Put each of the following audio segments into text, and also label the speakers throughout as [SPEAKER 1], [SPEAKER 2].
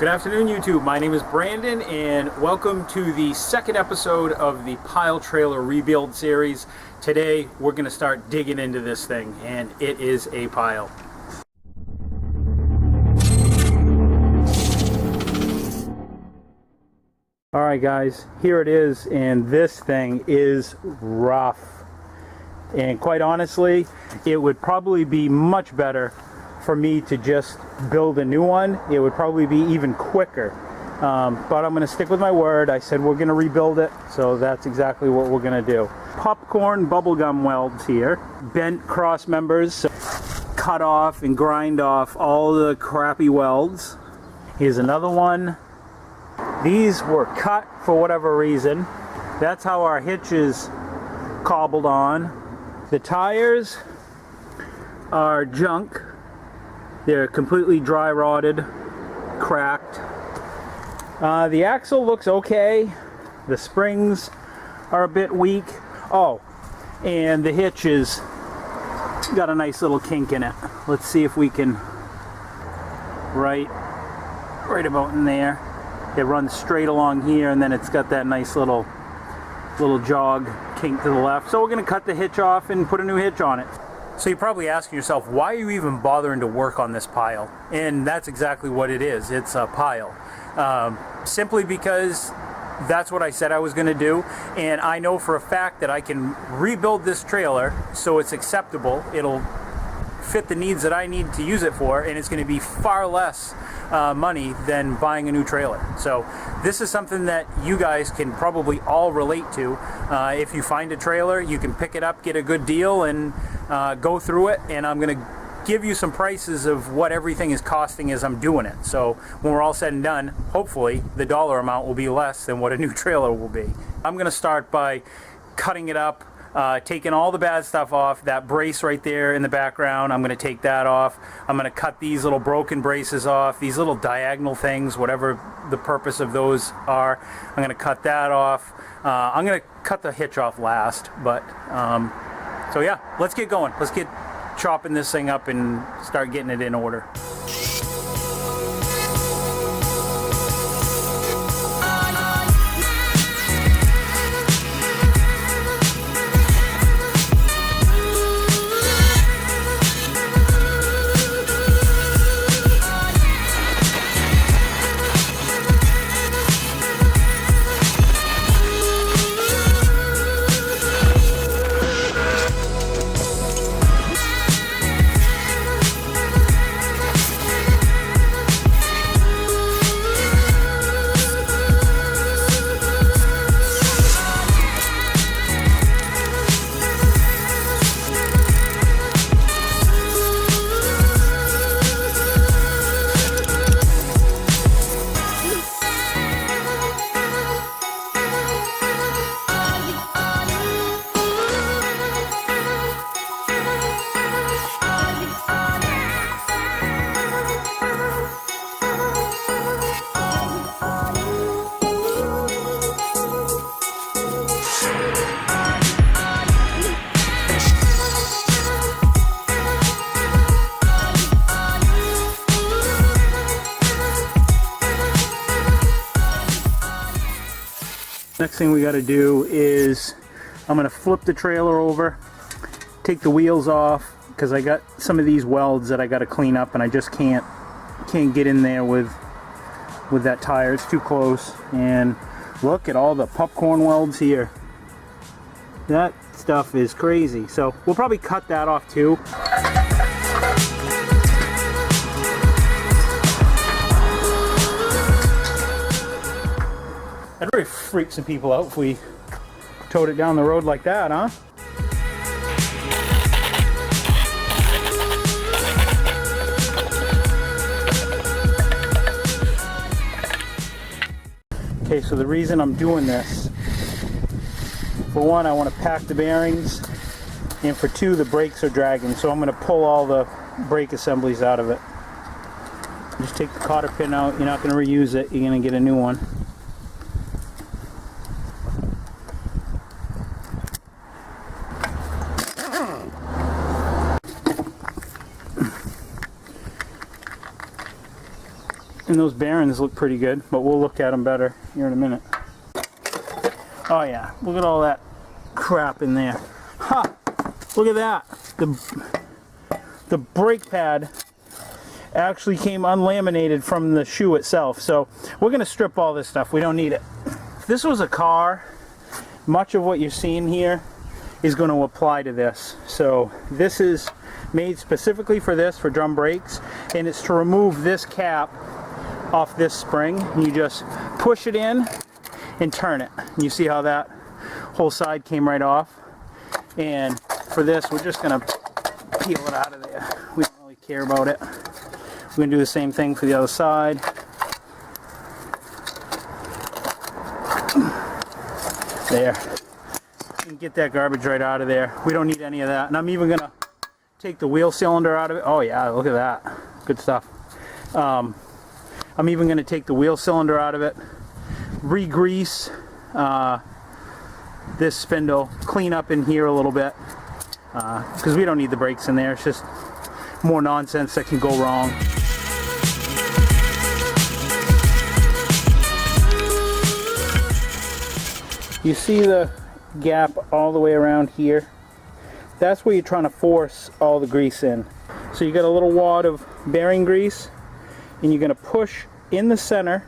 [SPEAKER 1] Good afternoon, YouTube. My name is Brandon, and welcome to the second episode of the Pile Trailer Rebuild series. Today, we're going to start digging into this thing, and it is a pile. Alright guys, here it is, and this thing is rough. And quite honestly, it would probably be much better for me to just build a new one. It would probably be even quicker. But I'm going to stick with my word. I said we're going to rebuild it, so that's exactly what we're going to do. Popcorn bubblegum welds here. Bent cross members. Cut off and grind off all the crappy welds. Here's another one. These were cut for whatever reason. That's how our hitch is cobbled on. The tires are junk. They're completely dry rotted, cracked. The axle looks okay. The springs are a bit weak. Oh, and the hitch is got a nice little kink in it. Let's see if we can right about in there. It runs straight along here, and then it's got that nice little jog kink to the left. So we're going to cut the hitch off and put a new hitch on it. So you're probably asking yourself, why are you even bothering to work on this pile? And that's exactly what it is. It's a pile. Simply because that's what I said I was going to do. And I know for a fact that I can rebuild this trailer so it's acceptable. It'll fit the needs that I need to use it for, and it's going to be far less money than buying a new trailer. So this is something that you guys can probably all relate to. If you find a trailer, you can pick it up, get a good deal, and go through it. And I'm going to give you some prices of what everything is costing as I'm doing it. So when we're all said and done, hopefully the dollar amount will be less than what a new trailer will be. I'm going to start by cutting it up. Taking all the bad stuff off. That brace right there in the background, I'm going to take that off. I'm going to cut these little broken braces off, these little diagonal things, whatever the purpose of those are. I'm going to cut that off. I'm going to cut the hitch off last, but so yeah, let's get going. Let's get chopping this thing up and start getting it in order. Next thing we got to do is I'm going to flip the trailer over, take the wheels off, because I got some of these welds that I got to clean up, and I just can't get in there with that tire. It's too close. And look at all the popcorn welds here. That stuff is crazy. So we'll probably cut that off too. That'd really freak some people out if we towed it down the road like that, huh? Okay, so the reason I'm doing this, for one, I want to pack the bearings, and for two, the brakes are dragging, so I'm going to pull all the brake assemblies out of it. Just take the cotter pin out. You're not going to reuse it. You're going to get a new one. And those bearings look pretty good, but we'll look at them better here in a minute. Oh yeah, look at all that crap in there. Ha! Look at that. The brake pad actually came unlaminated from the shoe itself. So we're going to strip all this stuff. We don't need it. If this was a car, much of what you're seeing here is going to apply to this. So this is made specifically for this, for drum brakes, and it's to remove this cap off this spring. You just push it in and turn it. And you see how that whole side came right off. And for this, we're just going to peel it out of there. We don't really care about it. We're going to do the same thing for the other side. There. And get that garbage right out of there. We don't need any of that. And I'm even going to take the wheel cylinder out of it. Oh yeah, look at that. Good stuff. I'm even going to take the wheel cylinder out of it, re-grease this spindle, clean up in here a little bit, because we don't need the brakes in there. It's just more nonsense that can go wrong. You see the gap all the way around here? That's where you're trying to force all the grease in. So you got a little wad of bearing grease, and you're going to push in the center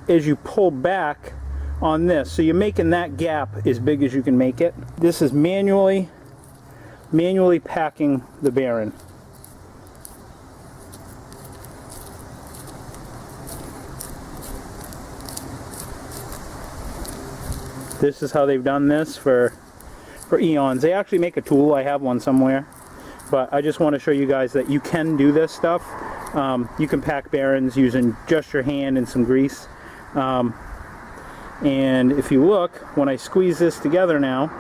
[SPEAKER 1] as you pull back on this. So you're making that gap as big as you can make it. This is manually packing the bearing. This is how they've done this for eons. They actually make a tool. I have one somewhere, but I just want to show you guys that you can do this stuff. You can pack bearings using just your hand and some grease. And if you look, when I squeeze this together now,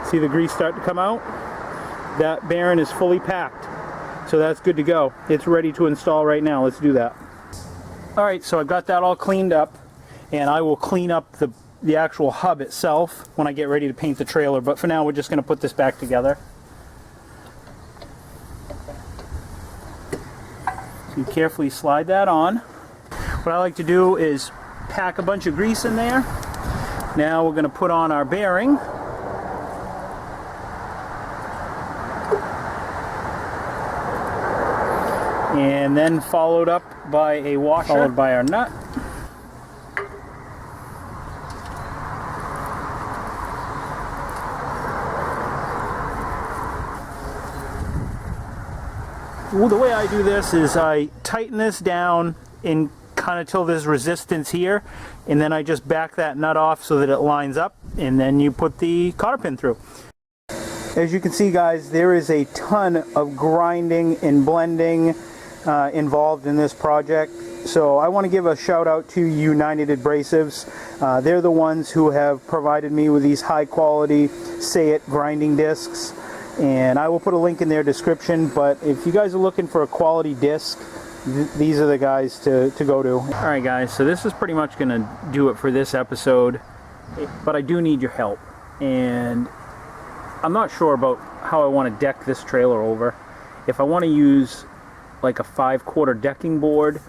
[SPEAKER 1] see the grease start to come out? That bearing is fully packed. So that's good to go. It's ready to install right now. Let's do that. Alright, so I've got that all cleaned up, and I will clean up the actual hub itself when I get ready to paint the trailer. But for now, we're just going to put this back together. So you carefully slide that on. What I like to do is pack a bunch of grease in there. Now we're going to put on our bearing. And then followed up by a washer, followed by our nut. Well, the way I do this is I tighten this down and kind of till there's resistance here, and then I just back that nut off so that it lines up, and then you put the cotter pin through. As you can see, guys, there is a ton of grinding and blending involved in this project. So I want to give a shout out to United Abrasives. They're the ones who have provided me with these high quality Say It grinding discs, and I will put a link in their description. But if you guys are looking for a quality disc, these are the guys to go to. Alright guys, so this is pretty much going to do it for this episode, but I do need your help, and I'm not sure about how I want to deck this trailer over. If I want to use like a 5/4 decking board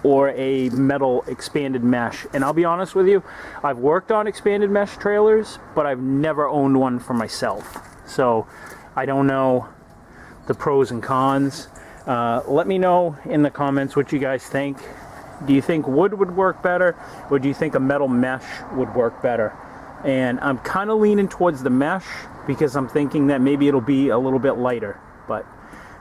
[SPEAKER 1] or a metal expanded mesh. And I'll be honest with you, I've worked on expanded mesh trailers, but I've never owned one for myself. So I don't know the pros and cons. Let me know in the comments what you guys think. Do you think wood would work better, or do you think a metal mesh would work better? And I'm kind of leaning towards the mesh because I'm thinking that maybe it'll be a little bit lighter. But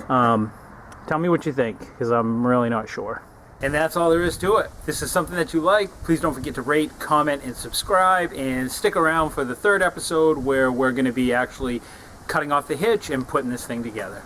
[SPEAKER 1] tell me what you think, because I'm really not sure. And that's all there is to it. If this is something that you like, please don't forget to rate, comment, and subscribe, and stick around for the 3rd episode where we're going to be actually cutting off the hitch and putting this thing together.